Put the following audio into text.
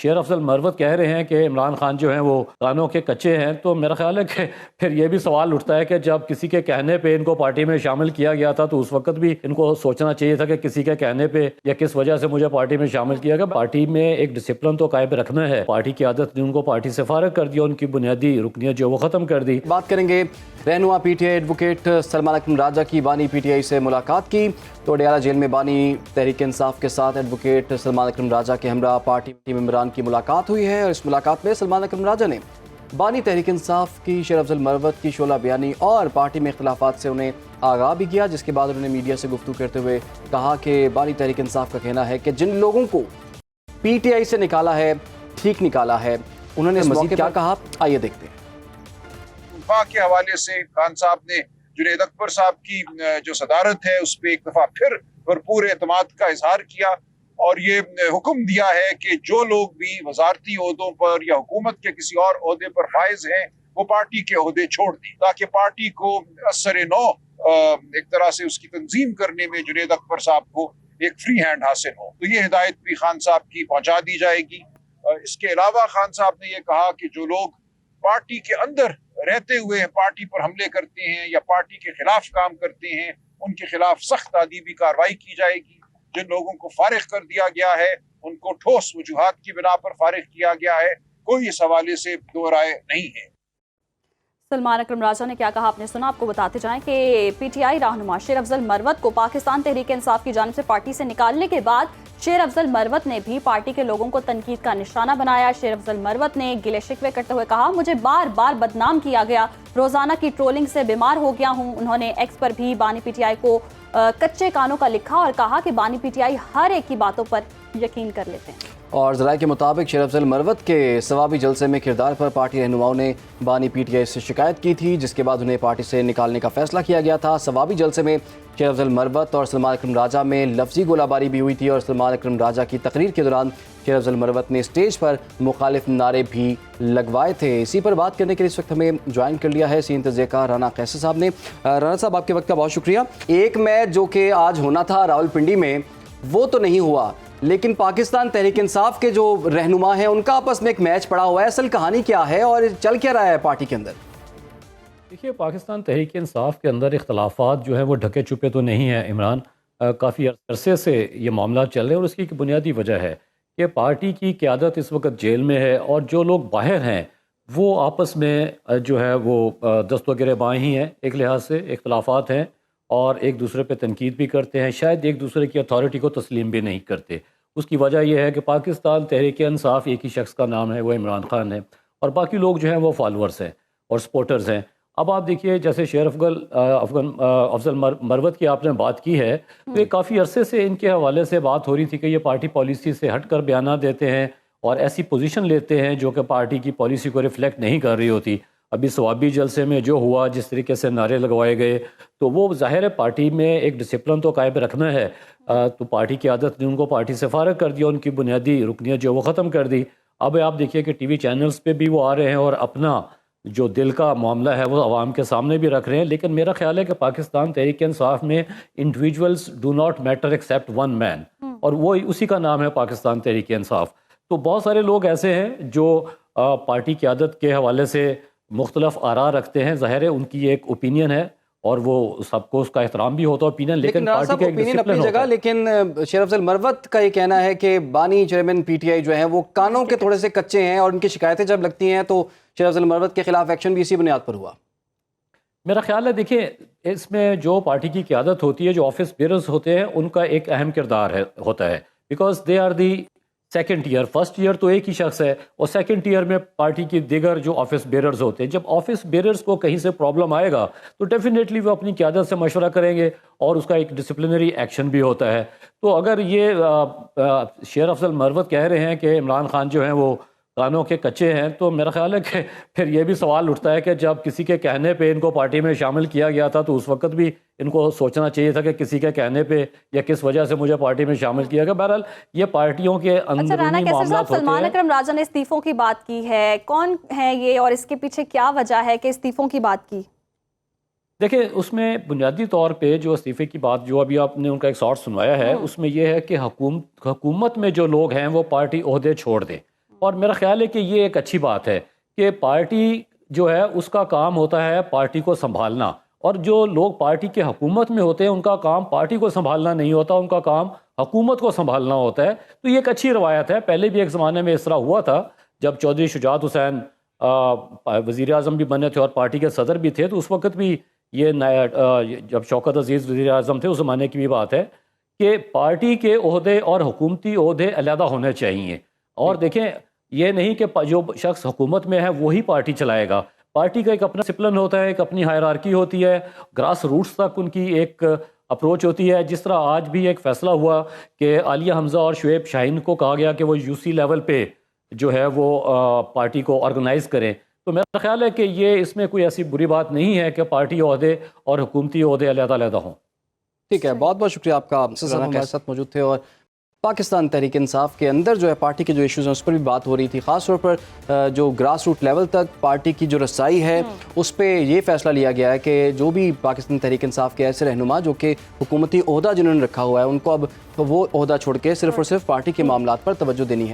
شیر افضل مروت کہہ رہے ہیں کہ عمران خان جو ہیں وہ کانوں کے کچے ہیں، تو میرا خیال ہے کہ پھر یہ بھی سوال اٹھتا ہے کہ جب کسی کے کہنے پہ ان کو پارٹی میں شامل کیا گیا تھا تو اس وقت بھی ان کو سوچنا چاہیے تھا کہ کسی کے کہنے پہ یا کس وجہ سے مجھے پارٹی میں شامل کیا گیا۔ پارٹی میں ایک ڈسپلن تو قائم رکھنا ہے، پارٹی کی عادت نے ان کو پارٹی سے فارغ کر دیا، ان کی بنیادی رکنیت جو وہ ختم کر دی۔ بات کریں گے رہنما P T I advocate Salman Akram Raja کی۔ بانی پی ٹی آئی سے ملاقات کی تو اڈیالہ جیل میں بانی تحریک انصاف کے ساتھ ایڈوکیٹ سلمان اکرم راجہ کے ہمراہ پارٹی ممبران کی ملاقات ہوئی ہے، اور اس ملاقات میں سلمان اکرم راجہ نے بانی تحریک انصاف کی شیر افضل مروت کی شعلہ بیانی اور پارٹی میں اختلافات سے انہیں آگاہ بھی کیا، جس کے بعد انہوں نے میڈیا سے گفتگو کرتے ہوئے کہا کہ بانی تحریک انصاف کا کہنا ہے کہ جن لوگوں کو پی ٹی آئی سے نکالا ہے ٹھیک نکالا ہے۔ انہوں نے مزید کیا کہا، آئیے دیکھتے ہیں۔ وفاق کے حوالے سے خان صاحب نے جنید اکبر صاحب کی جو صدارت ہے اس پہ ایک دفعہ پھر بھرپور اعتماد کا اظہار کیا، اور یہ حکم دیا ہے کہ جو لوگ بھی وزارتی عہدوں پر یا حکومت کے کسی اور عہدے پر فائز ہیں وہ پارٹی کے عہدے چھوڑ دیں، تاکہ پارٹی کو اثر نو ایک طرح سے اس کی تنظیم کرنے میں جنید اکبر صاحب کو ایک فری ہینڈ حاصل ہو۔ تو یہ ہدایت بھی خان صاحب کی پہنچا دی جائے گی۔ اس کے علاوہ خان صاحب نے یہ کہا کہ جو لوگ پارٹی کے اندر رہتے ہوئے پارٹی پر حملے کرتے ہیں یا پارٹی کے خلاف کام کرتے ہیں ان کے خلاف سخت تادیبی کارروائی کی جائے گی۔ جن لوگوں کو فارغ کر دیا گیا ہے ان کو ٹھوس وجوہات کی بنا پر فارغ کیا گیا ہے، کوئی اس حوالے سے دو رائے نہیں ہے۔ سلمان اکرم راجہ نے کیا کہا آپ نے سنا، آپ کو بتاتے جائیں کہ پی ٹی آئی رہنما شیر افضل مروت کو پاکستان تحریک انصاف کی جانب سے پارٹی سے نکالنے کے بعد شیر افضل مروت نے بھی پارٹی کے لوگوں کو تنقید کا نشانہ بنایا۔ شیر افضل مروت نے گلے شکوے کرتے ہوئے کہا، مجھے بار بار بدنام کیا گیا، روزانہ کی ٹرولنگ سے بیمار ہو گیا ہوں۔ انہوں نے ایکس پر بھی بانی پی ٹی آئی کو کچے کانوں کا لکھا اور کہا کہ بانی پی ٹی آئی ہر ایک کی باتوں پر یقین کر لیتے ہیں۔ اور ذرائع کے مطابق شیر افضل مروت کے ثوابی جلسے میں کردار پر پارٹی رہنماؤں نے بانی پی ٹی آئی سے شکایت کی تھی، جس کے بعد انہیں پارٹی سے نکالنے کا فیصلہ کیا گیا تھا۔ ثوابی جلسے میں شیر افضل مروت اور سلمان اکرم راجہ میں لفظی گولہ باری بھی ہوئی تھی، اور سلمان اکرم راجہ کی تقریر کے دوران شیر افضل مروت نے اسٹیج پر مخالف نعرے بھی لگوائے تھے۔ اسی پر بات کرنے کے لیے اس وقت ہمیں جوائن کر لیا ہے سی انتظامیہ کا رانا قیصر صاحب نے۔ رانا صاحب، آپ کے وقت کا بہت شکریہ۔ ایک میچ جو کہ آج ہونا تھا راولپنڈی میں وہ تو نہیں ہوا، لیکن پاکستان تحریک انصاف کے جو رہنما ہیں ان کا آپس میں ایک میچ پڑا ہوا ہے، اصل کہانی کیا ہے اور چل کیا رہا ہے پارٹی کے اندر؟ دیکھیے، پاکستان تحریک انصاف کے اندر اختلافات جو ہیں وہ ڈھکے چھپے تو نہیں ہیں عمران، کافی عرصے سے یہ معاملات چل رہے ہیں، اور اس کی ایک بنیادی وجہ ہے کہ پارٹی کی قیادت اس وقت جیل میں ہے، اور جو لوگ باہر ہیں وہ آپس میں جو ہے وہ دست و گریباں ہی ہیں، ایک لحاظ سے اختلافات ہیں اور ایک دوسرے پہ تنقید بھی کرتے ہیں، شاید ایک دوسرے کی اتھارٹی کو تسلیم بھی نہیں کرتے۔ اس کی وجہ یہ ہے کہ پاکستان تحریک انصاف ایک ہی شخص کا نام ہے، وہ عمران خان ہے، اور باقی لوگ جو ہیں وہ فالورز ہیں اور سپورٹرز ہیں۔ اب آپ دیکھیے، جیسے شیر افضل مروت کی آپ نے بات کی ہے، تو یہ کافی عرصے سے ان کے حوالے سے بات ہو رہی تھی کہ یہ پارٹی پالیسی سے ہٹ کر بیانات دیتے ہیں اور ایسی پوزیشن لیتے ہیں جو کہ پارٹی کی پالیسی کو ریفلیکٹ نہیں کر رہی ہوتی۔ ابھی ثوابی جلسے میں جو ہوا، جس طریقے سے نعرے لگوائے گئے، تو وہ ظاہر ہے پارٹی میں ایک ڈسپلن تو قائم رکھنا ہے، تو پارٹی کی عادت نے ان کو پارٹی سے فارغ کر دیا، ان کی بنیادی رکنیت جو وہ ختم کر دی۔ اب آپ دیکھیے کہ ٹی وی چینلز پہ بھی وہ آ رہے ہیں اور اپنا جو دل کا معاملہ ہے وہ عوام کے سامنے بھی رکھ رہے ہیں، لیکن میرا خیال ہے کہ پاکستان تحریک انصاف میں individuals do not matter except one man, اور وہ اسی کا نام ہے پاکستان تحریک انصاف۔ تو بہت سارے لوگ ایسے ہیں جو پارٹی قیادت کے حوالے سے مختلف آراء رکھتے ہیں، ظاہر ہے ان کی ایک اوپینین ہے اور وہ سب کو اس کا احترام بھی ہوتا ہے اوپینین، لیکن پارٹی کا ایک ڈسپلن ہوتا ہے۔ لیکن شیر افضل مروت کا یہ کہنا ہے کہ بانی چیئرمین پی ٹی آئی جو ہیں وہ کانوں کے تھوڑے سے کچے ہیں، اور ان کی شکایتیں جب لگتی ہیں تو شیر افضل مروت کے خلاف ایکشن بھی اسی بنیاد پر ہوا۔ میرا خیال ہے، دیکھیں، اس میں جو پارٹی کی قیادت ہوتی ہے، جو آفس بیئررز ہوتے ہیں، ان کا ایک اہم کردار ہوتا ہے، because they are the second year. First year تو ایک ہی شخص ہے، اور سیکنڈ ایئر میں پارٹی کی دیگر جو آفس بیئررز ہوتے ہیں، جب آفس بیئررز کو کہیں سے پرابلم آئے گا تو ڈیفینیٹلی وہ اپنی قیادت سے مشورہ کریں گے اور اس کا ایک ڈسپلنری ایکشن بھی ہوتا ہے۔ تو اگر یہ شیر افضل مروت کہہ رہے ہیں کہ عمران خان جو ہیں وہ کانوں کے کچے ہیں، تو میرا خیال ہے کہ پھر یہ بھی سوال اٹھتا ہے کہ جب کسی کے کہنے پہ ان کو پارٹی میں شامل کیا گیا تھا تو اس وقت بھی ان کو سوچنا چاہیے تھا کہ کسی کے کہنے پہ یا کس وجہ سے مجھے پارٹی میں شامل کیا گیا۔ بہرحال یہ پارٹیوں کے اندرونی معاملات ہوتے ہیں۔ سلمان اکرم راجہ نے استعفوں کی بات کی ہے، کون ہے یہ اور اس کے پیچھے کیا وجہ ہے کہ استعفوں کی بات کی؟ دیکھیں، اس میں بنیادی طور پہ جو استعفے کی بات جو ابھی آپ نے ان کا ایک شارٹ سنوایا ہے، اس میں یہ ہے کہ حکومت میں جو لوگ ہیں وہ پارٹی عہدے چھوڑ دیں، اور میرا خیال ہے کہ یہ ایک اچھی بات ہے کہ پارٹی جو ہے اس کا کام ہوتا ہے پارٹی کو سنبھالنا، اور جو لوگ پارٹی کے حکومت میں ہوتے ہیں ان کا کام پارٹی کو سنبھالنا نہیں ہوتا، ان کا کام حکومت کو سنبھالنا ہوتا ہے۔ تو یہ ایک اچھی روایت ہے، پہلے بھی ایک زمانے میں اس طرح ہوا تھا جب چودھری شجاعت حسین وزیر اعظم بھی بنے تھے اور پارٹی کے صدر بھی تھے، تو اس وقت بھی یہ جب شوکت عزیز وزیر اعظم تھے اس زمانے کی بھی بات ہے کہ پارٹی کے عہدے اور حکومتی عہدے علیحدہ ہونے چاہیے۔ اور دیکھیں یہ نہیں کہ جو شخص حکومت میں ہے وہی پارٹی چلائے گا، پارٹی کا ایک اپنا ڈسپلن ہوتا ہے، ایک اپنی ہائرارکی ہوتی ہے، گراس روٹس تک ان کی ایک اپروچ ہوتی ہے۔ جس طرح آج بھی ایک فیصلہ ہوا کہ عالیہ حمزہ اور شعیب شاہین کو کہا گیا کہ وہ یو سی لیول پہ جو ہے وہ پارٹی کو آرگنائز کریں، تو میرا خیال ہے کہ یہ اس میں کوئی ایسی بری بات نہیں ہے کہ پارٹی عہدے اور حکومتی عہدے علیحدہ علیحدہ ہوں۔ ٹھیک ہے، بہت بہت شکریہ آپ کا، ہمارے ساتھ موجود تھے۔ اور پاکستان تحریک انصاف کے اندر جو ہے پارٹی کے جو ایشوز ہیں اس پر بھی بات ہو رہی تھی، خاص طور پر جو گراس روٹ لیول تک پارٹی کی جو رسائی ہے اس پہ یہ فیصلہ لیا گیا ہے کہ جو بھی پاکستان تحریک انصاف کے ایسے رہنما جو کہ حکومتی عہدہ جنہوں نے رکھا ہوا ہے ان کو اب وہ عہدہ چھوڑ کے صرف اور صرف پارٹی کے معاملات پر توجہ دینی ہے۔